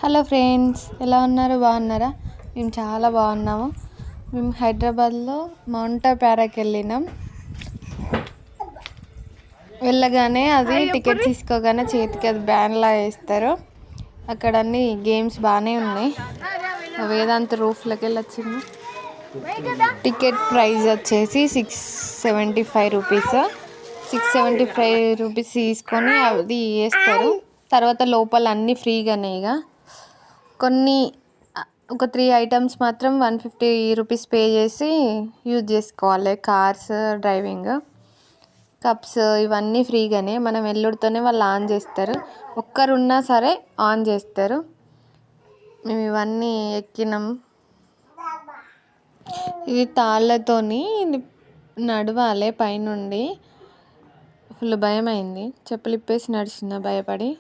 Hello friends, ఎలా ఉన్నారు? బాగున్నారా? మేము చాలా బాగున్నాము. మేము హైదరాబాద్లో మౌంట్ ప్యారాకి వెళ్ళినాం. వెళ్ళగానే అది టికెట్ తీసుకోగానే చేతికి అది బ్యాన్లా వేస్తారు. అక్కడ అన్ని గేమ్స్ బాగానే ఉన్నాయి. వేదాంత్ రూఫ్లోకి వెళ్ళి వచ్చింది. టికెట్ ప్రైస్ వచ్చేసి 675 రూపీస్. 675 రూపీస్ తీసుకొని అది వేస్తారు. తర్వాత లోపల అన్నీ ఫ్రీగానే. ఇక కొన్ని ఒక 3 ఐటమ్స్ మాత్రం 150 రూపీస్ పే చేసి యూజ్ చేసుకోవాలి. కార్స్, డ్రైవింగ్, కప్స్ ఇవన్నీ ఫ్రీగానే. మనం వెళ్ళుడితోనే వాళ్ళు ఆన్ చేస్తారు. ఒక్కరున్నా సరే ఆన్ చేస్తారు. మేము ఇవన్నీ ఎక్కినాం. ఇది తాళ్ళతోని నడవాలి పైనుండి. ఫుల్ భయం అయింది. చెప్పులు ఇప్పేసి నడిచిన భయపడి.